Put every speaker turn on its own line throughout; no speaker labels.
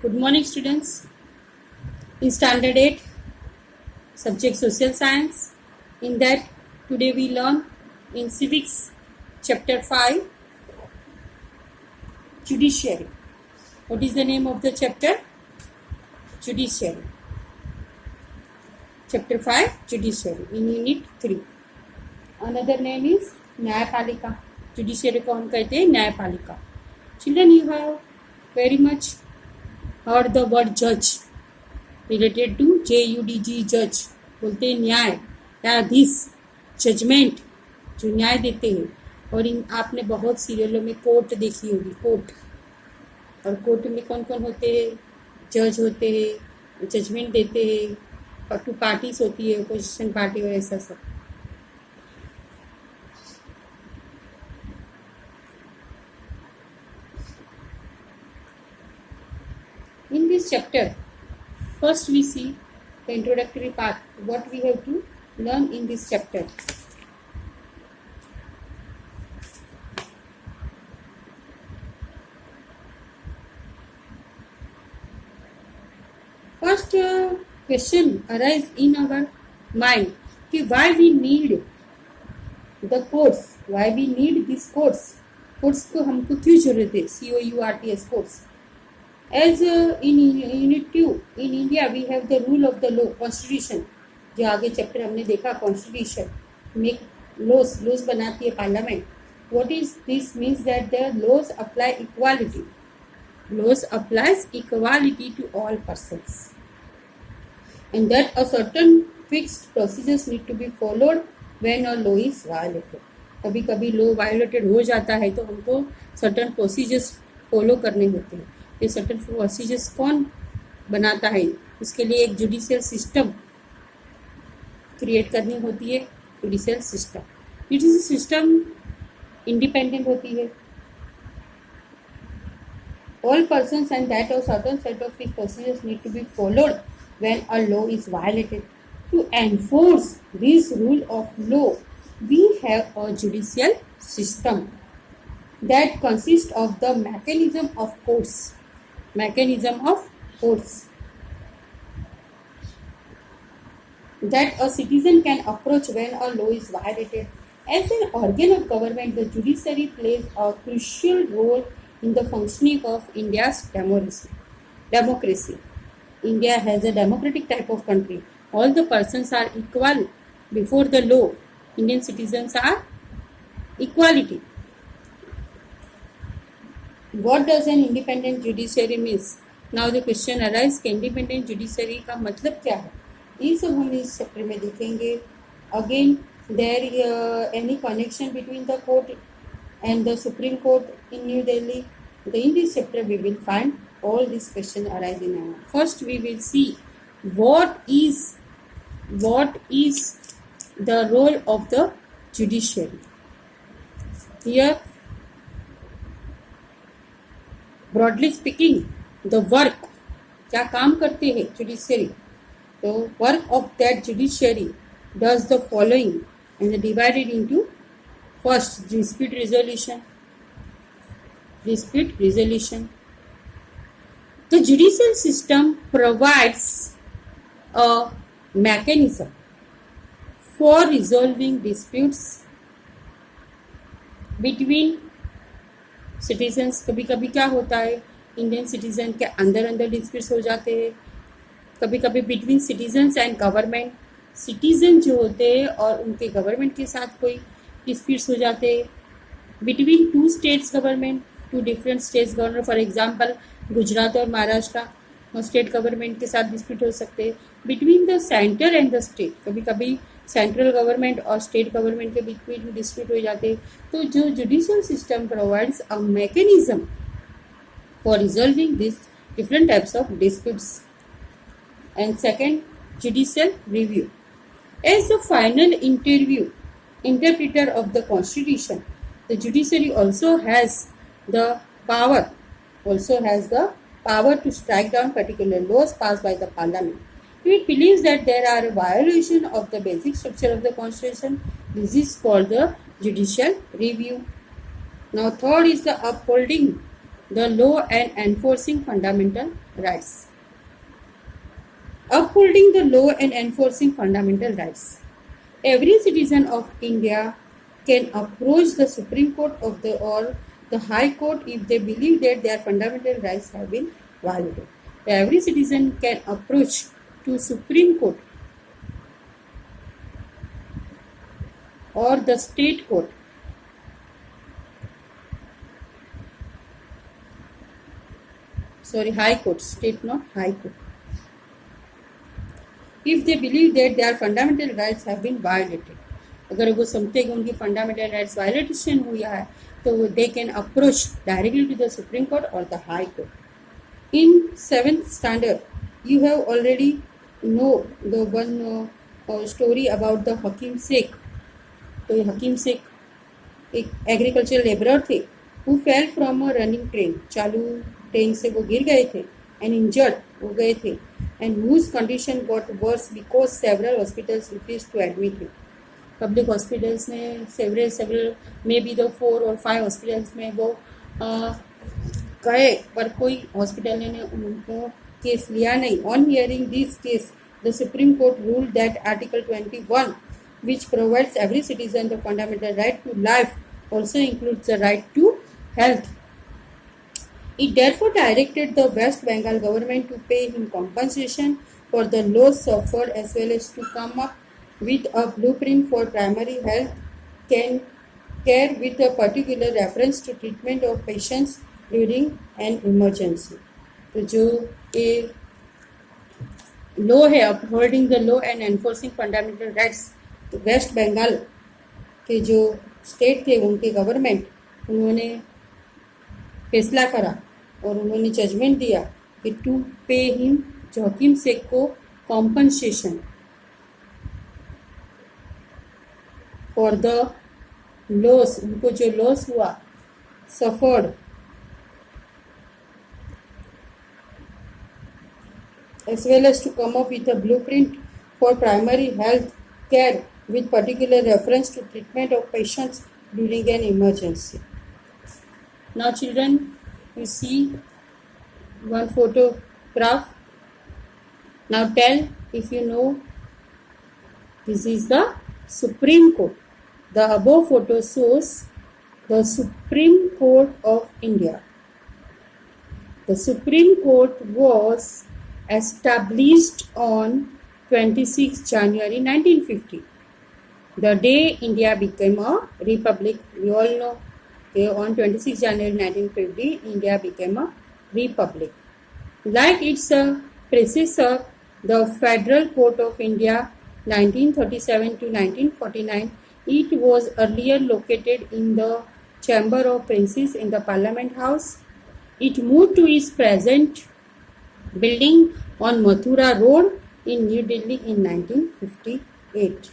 Good morning, students. In Standard 8, subject Social Science. In that, today we learn in Civics, Chapter 5, Judiciary. What is the name of the chapter? Judiciary. Chapter 5, Judiciary, in Unit 3. Another name is Nyayapalika. Judiciary को हम कहते हैं न्यायपालिका. Children, you have very much heard the word judge related to JUDG, judge. बोलते हैं न्याय, न्यायाधीश, judgement, जो न्याय देते हैं. और इन आपने बहुत सीरियलों में कोर्ट देखी होगी, कोर्ट. और कोर्ट में कौन कौन होते हैं? जज होते हैं, जजमेंट देते हैं, और टू पार्टीज होती है, अपोजिशन पार्टी और ऐसा सब. In this chapter, first we see the introductory part, what we have to learn in this chapter. First question arises in our mind, why we need the courts, why we need these courts. Courts को हमको क्यों जरूरत है? COURTS courts. As in Unit 2, in India we have the rule of the law, Constitution. जो आगे chapter हमने देखा, Constitution make laws बनाती है parliament. What is this? Means that the laws apply equality. Laws applies equality to all persons, and that a certain fixed procedures need to be followed when a law is violated. कभी कभी law violated हो जाता है तो हमको certain procedures follow करने होते हैं. ये सर्टन प्रोसीजर्स कौन बनाता है? उसके लिए एक जुडिशियल सिस्टम क्रिएट करनी होती है. जुडिशियल सिस्टम इंडिपेंडेंट होती है. All persons and that a certain set of fixed procedures need to be followed when a law is violated. To enforce this rule of law, we have a judicial system that consists of the mechanism of courts. That a citizen can approach when a law is violated. As an organ of government, the judiciary plays a crucial role in the functioning of India's democracy. India has a democratic type of country. All the persons are equal before the law. Indian citizens are equality. What does an independent judiciary means? Now the question arises कि independent judiciary का मतलब क्या है? ये सब हम इस chapter में देखेंगे. Again, there any connection between the court and the Supreme Court in New Delhi? In this chapter we will find all these questions arising now. First we will see what is the role of the judiciary. Here, broadly speaking, the work, क्या काम करते हैं judiciary? The work of that judiciary does the following and divided into first dispute resolution. The judicial system provides a mechanism for resolving disputes between citizens. कभी कभी क्या होता है, Indian citizen के अंदर डिस्प्यूट्स हो जाते हैं. कभी कभी between citizens and government, citizen जो होते हैं और उनके गवर्नमेंट के साथ कोई डिस्प्यूट्स हो जाते हैं. Between two states government, two different states governor. For example Gujarat और महाराष्ट्र स्टेट गवर्नमेंट के साथ डिस्प्यूट हो सकते हैं. Between the centre and the state, कभी कभी सेंट्रल गवर्नमेंट और स्टेट गवर्नमेंट के बीच में डिस्प्यूट हो जाते हैं. तो जो judicial system provides a mechanism for resolving this different types of disputes. And second, judicial review. As the final interpreter of the constitution, the judiciary also has the power to strike down particular laws passed by the parliament. If it believes that there are a violation of the basic structure of the constitution, this is called the judicial review. Now third is the upholding the law and enforcing fundamental rights. Upholding the law and enforcing fundamental rights. Every citizen of India can approach the Supreme Court of the or the High Court if they believe that their fundamental rights have been violated. Every citizen can approach to Supreme Court or the state court high court, state not high court, if they believe that their fundamental rights have been violated. अगर वो समझते हैं कि उनकी fundamental rights violation हुआ है तो they can approach directly to the supreme court और the high court. In 7th standard you have already know the one story about the हकीम शेख. तो हकीम शेख एक एग्रीकल्चर लेबरर थे who fell from a running train. चालू train से वो गिर गए थे and injured हो गए थे and whose condition got worse because several hospitals refused to admit him. Public hospitals में several may be the 4 or 5 hospitals में वो गए पर कोई हॉस्पिटल ने उनको केस लिया नहीं. On hearing this case the supreme court ruled that article 21 which provides every citizen the fundamental right to life also includes the right to health. It therefore directed the West Bengal government to pay him compensation for the loss suffered as well as to come up with a blueprint for primary health care with a particular reference to treatment of patients during an emergency. तो जो ये law है upholding the law and enforcing fundamental rights, तो waste Bengal के जो state थे उनके government उन्होंने फैसला करा और उन्होंने जजमेंट दिया कि टू पे हिम हकीम शेख को कॉम्पनसेशन फॉर द लॉस, उनको जो लॉस हुआ suffered as well as to come up with a blueprint for primary health care with particular reference to treatment of patients during an emergency. Now children, you see one photograph. Now tell if you know this is the Supreme Court. The above photo shows the Supreme Court of India. The Supreme Court was established on 26 January 1950, the day India became a republic. We all know that on 26 January 1950, India became a republic. Like its predecessor, the Federal Court of India 1937 to 1949, it was earlier located in the Chamber of Princes in the Parliament House. It moved to its present building on Mathura Road in New Delhi in 1958.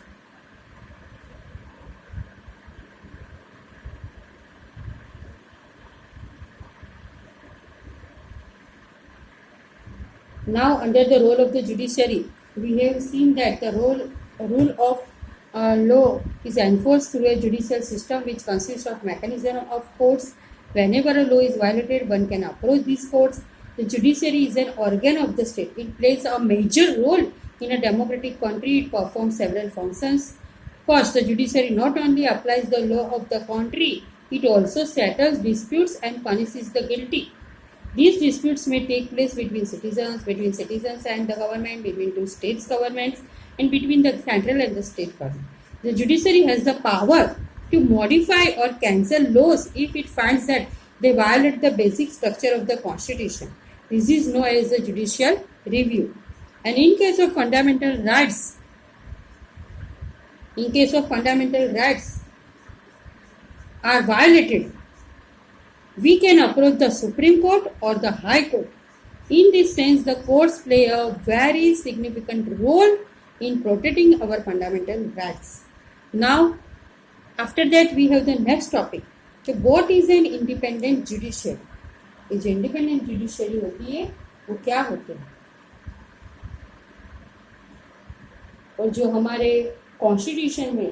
Now, under the role of the judiciary, we have seen that the rule of law is enforced through a judicial system which consists of mechanism of courts. Whenever a law is violated, one can approach these courts. The judiciary is an organ of the state. It plays a major role in a democratic country. It performs several functions. First, the judiciary not only applies the law of the country, it also settles disputes and punishes the guilty. These disputes may take place between citizens and the government, between two states' governments, and between the central and the state government. The judiciary has the power to modify or cancel laws if it finds that they violate the basic structure of the constitution. This is known as the judicial review. And in case of fundamental rights are violated, we can approach the Supreme Court or the High Court. In this sense, the courts play a very significant role in protecting our fundamental rights. Now, after that, we have the next topic. So, what is an independent judiciary? जो independent judiciary होती है वो क्या होते हैं, और जो हमारे कॉन्स्टिट्यूशन में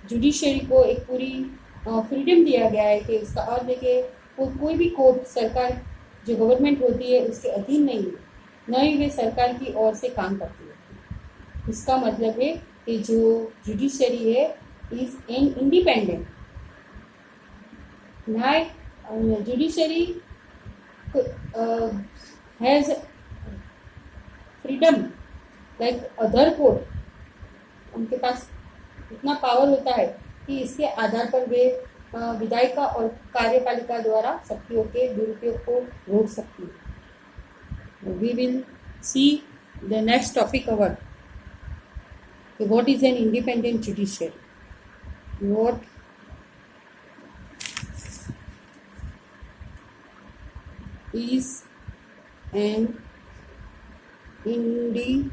जुडिशरी को एक पूरी फ्रीडम दिया गया है कि उसका अर्थ है कि वो कोई भी कोर्ट सरकार जो गवर्नमेंट होती है उसके अधीन नहीं है, न ही वे सरकार की ओर से काम करती है। इसका मतलब है कि जो जुडिशरी है इज एन इंडिपेंडेंट। न्याय judiciary has freedom like other court. उनके पास इतना पावर होता है कि इसके आधार पर वे विधायिका और कार्यपालिका द्वारा शक्तियों के दुरुपयोग को रोक सकती है। We will see the next topic our what is an independent judiciary. What is an independent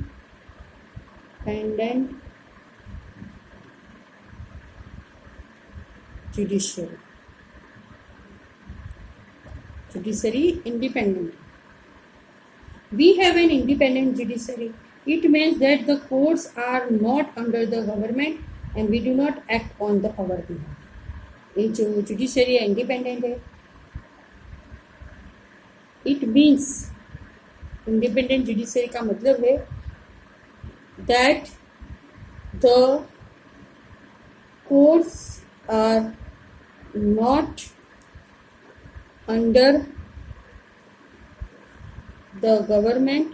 judiciary. Judiciary independent. We have an independent judiciary. It means that the courts are not under the government and we do not act on the our behalf. ये जो judiciary है independent है, it means independent judiciary का मतलब है that the courts are not under the government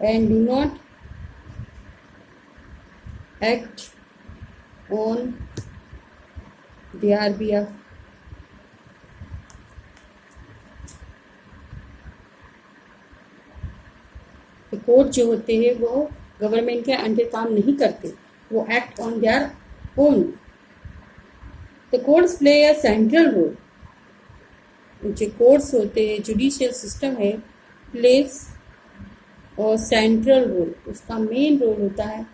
and do not act on their behalf. Court जो होते हैं वो गवर्नमेंट के अंडर काम नहीं करते, वो act on their own. The courts play a central role. जो कोर्ट्स होते हैं जुडिशियल सिस्टम है प्लेस और सेंट्रल रोल, उसका मेन रोल होता है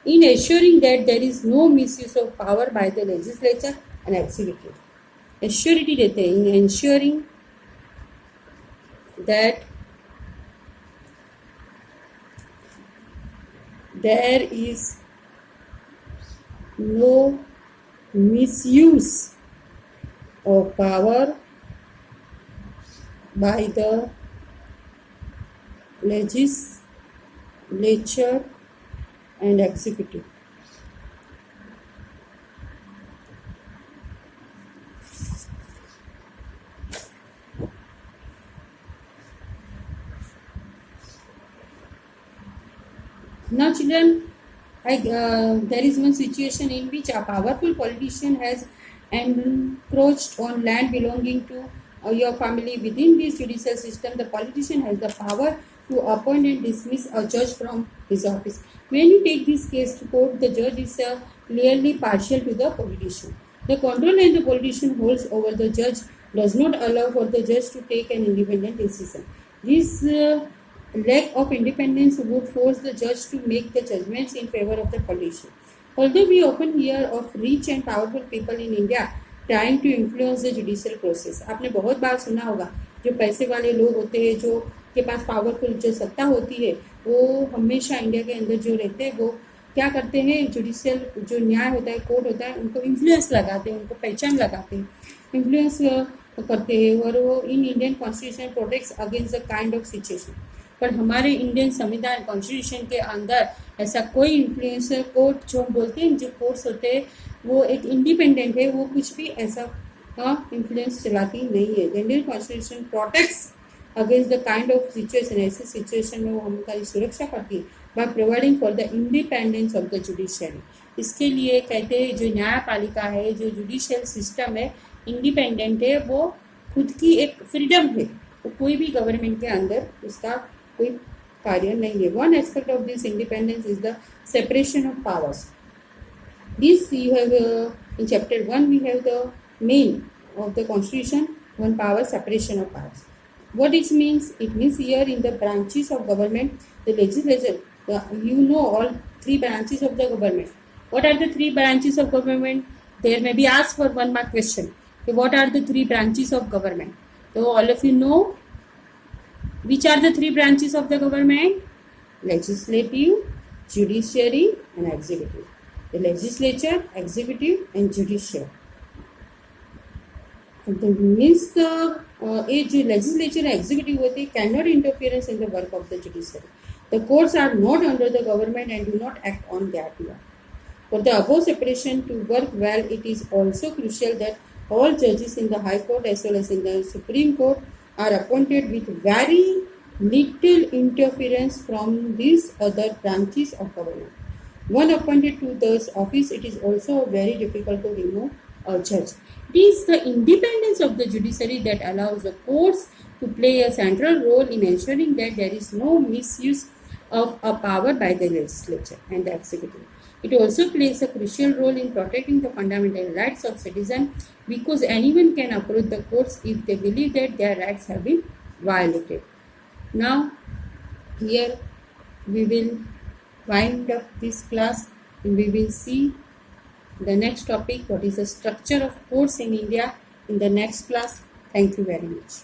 in assuring that there is no misuse of power by the legislature and executive. Assurity देते हैं in ensuring that there is no misuse of power by the legislature and executive. Now children, there is one situation in which a powerful politician has encroached on land belonging to your family. Within this judicial system, the politician has the power to appoint and dismiss a judge from his office. When you take this case to court, the judge is clearly partial to the politician. The control that the politician holds over the judge does not allow for the judge to take an independent decision. This lack of independence would force the judge to make the judgments in favor of the politician. Although we often hear of rich and powerful people in India trying to influence the judicial process. आपने बहुत बार सुना होगा जो पैसे वाले लोग होते हैं, जो के पास पावरफुल जो सत्ता होती है, वो हमेशा इंडिया के अंदर जो रहते हैं वो क्या करते हैं, जुडिशियल जो न्याय होता है, कोर्ट होता है, उनको इन्फ्लुएंस लगाते हैं, उनको पहचान लगाते हैं, इन्फ्लुएंस करते हैं और वो in Indian constitution protects against the kind of situation. पर हमारे इंडियन संविधान कॉन्स्टिट्यूशन के अंदर ऐसा कोई इन्फ्लुएंसर कोर्ट जो हम बोलते हैं, जो कोर्ट्स होते हैं वो एक इंडिपेंडेंट है, वो कुछ भी ऐसा इन्फ्लुएंस चलाती नहीं है। Indian constitution protects against the kind of situation, ऐसे सिचुएशन में वो हमारी सुरक्षा करती है by providing for the independence of the judiciary. इसके लिए कहते हैं जो न्यायपालिका है, जो जुडिशियल सिस्टम है, इंडिपेंडेंट है, वो खुद की एक फ्रीडम है, वो कोई भी गवर्नमेंट के अंदर उसका कोई कार्य नहीं है। One aspect of this independence is the separation of powers. This you have in chapter 1 we have the main of the constitution, one power, separation of powers. What it means? It means here in the branches of government, the legislature, you know all three branches of the government. What are the three branches of government? There may be asked for one mark question. Okay, what are the three branches of government? So all of you know which are the three branches of the government? Legislative, judiciary and executive. The legislature, executive and judicial. Means ये जो legislature executive होते हैं can not interference in the work of the judiciary. The courts are not under the government and do not act on that law. For the above separation to work well, it is also crucial that all judges in the High Court as well as in the Supreme Court are appointed with very little interference from these other branches of government. When appointed to this office, it is also very difficult to remove a judge. It is the independence of the judiciary that allows the courts to play a central role in ensuring that there is no misuse of a power by the legislature and the executive. It also plays a crucial role in protecting the fundamental rights of citizens because anyone can approach the courts if they believe that their rights have been violated. Now, here we will wind up this class and we will see the next topic, what is the structure of courts in India, in the next class. Thank you very much.